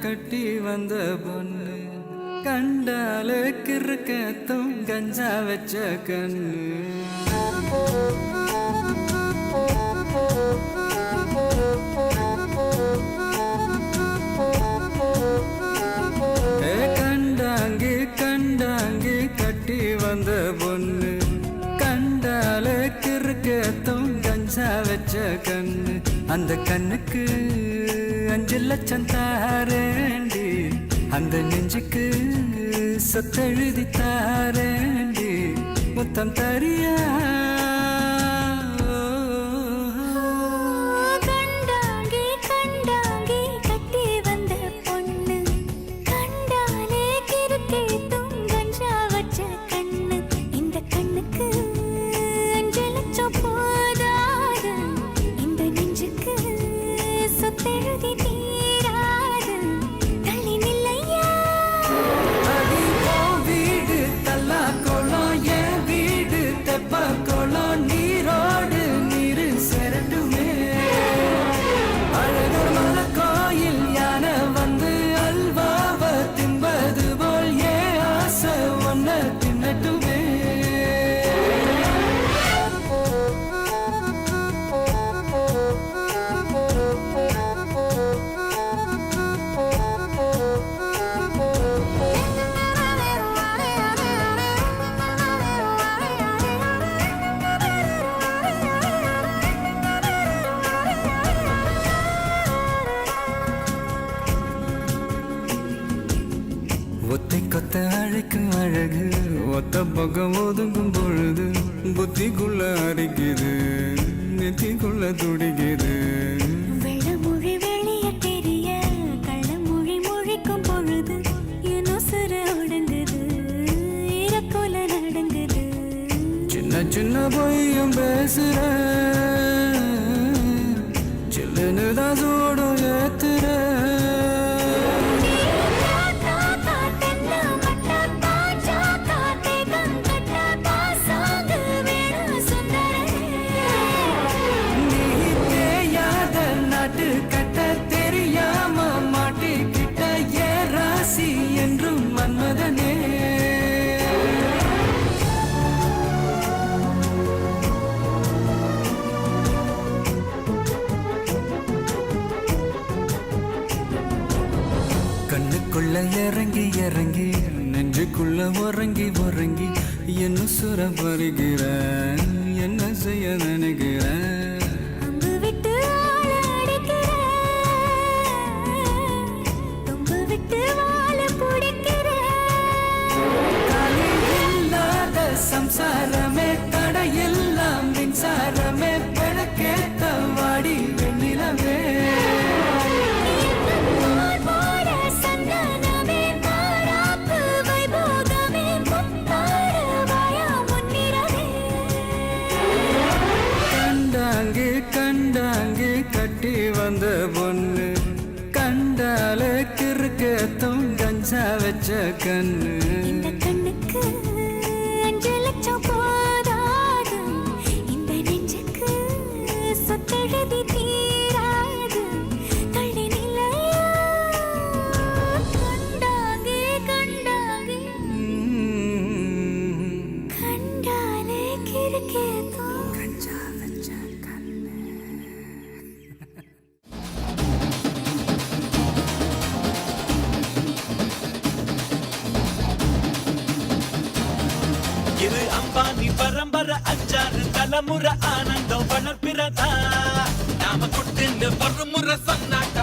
கட்டி வந்த பொண்ணு கண்டாலே கிறுக்கத்தும் கஞ்சா வச்ச கண்ணு கண்டாங்கி கண்டாங்கி கட்டி வந்த பொண்ணு கண்டாலே கிறுக்கத்தும் கஞ்சா வச்ச கண்ணு அந்த கண்ணுக்கு 5 லட்சம் தாரேண்டி அந்த நெஞ்சுக்கு சொத்தெழுதி தாரேண்டி முத்தம் தரியா ஒத்தை கொத்த அழைக்கும் அழகு ஒத்த பக்கம் ஒதுங்கும் பொழுது புத்திக்குள்ள அரிக்குது நெத்திக்குள்ள துடிக்குது வெள்ளமொழி வெளிய தெரிய கள்ளமொழி மொழிக்கும் பொழுது என்ன சிற உடங்குது இறக்கோல நடங்குது சின்ன சின்ன பொய்யும் பேசுற சில்லுன்னு தான் சூடும் ஏத்துற என்றும் மன்மதனே கண்ணுக்குள்ள இறங்கி இறங்கி நெஞ்சுக்குள்ள உறங்கி உறங்கி என்ன சுர வருகிற என்ன செய்ய நினைக்கிறேன் சம்சாரமே தடையெல்லாம் மின்சாரமே பிழக்கேத்த வாடி வெண்ணிலவே கண்டாங்கி கண்டாங்கி கட்டி வந்த பொண்ணு கண்டாலே கிறுக்கத்தும் கஞ்சா வச்ச கண்ணு இந்த கண்ணுக்கு 5 லட்சம் போதாது இந்த நெஞ்சுக்கு சொத்தெழுதி தீராது தள்ளி நிலையா கண்டாங்கி கண்டாங்கி கண்டாலே கிறுக்கேதோ கஞ்சா வச்ச கண்ணு இது அம்பானி பரம்பரை அச்சாறு தலைமுறை ஆனந்தம் வளர்ப்பிறதா நாம குட்டின்னு ஒரு முறை சொன்னாட்ட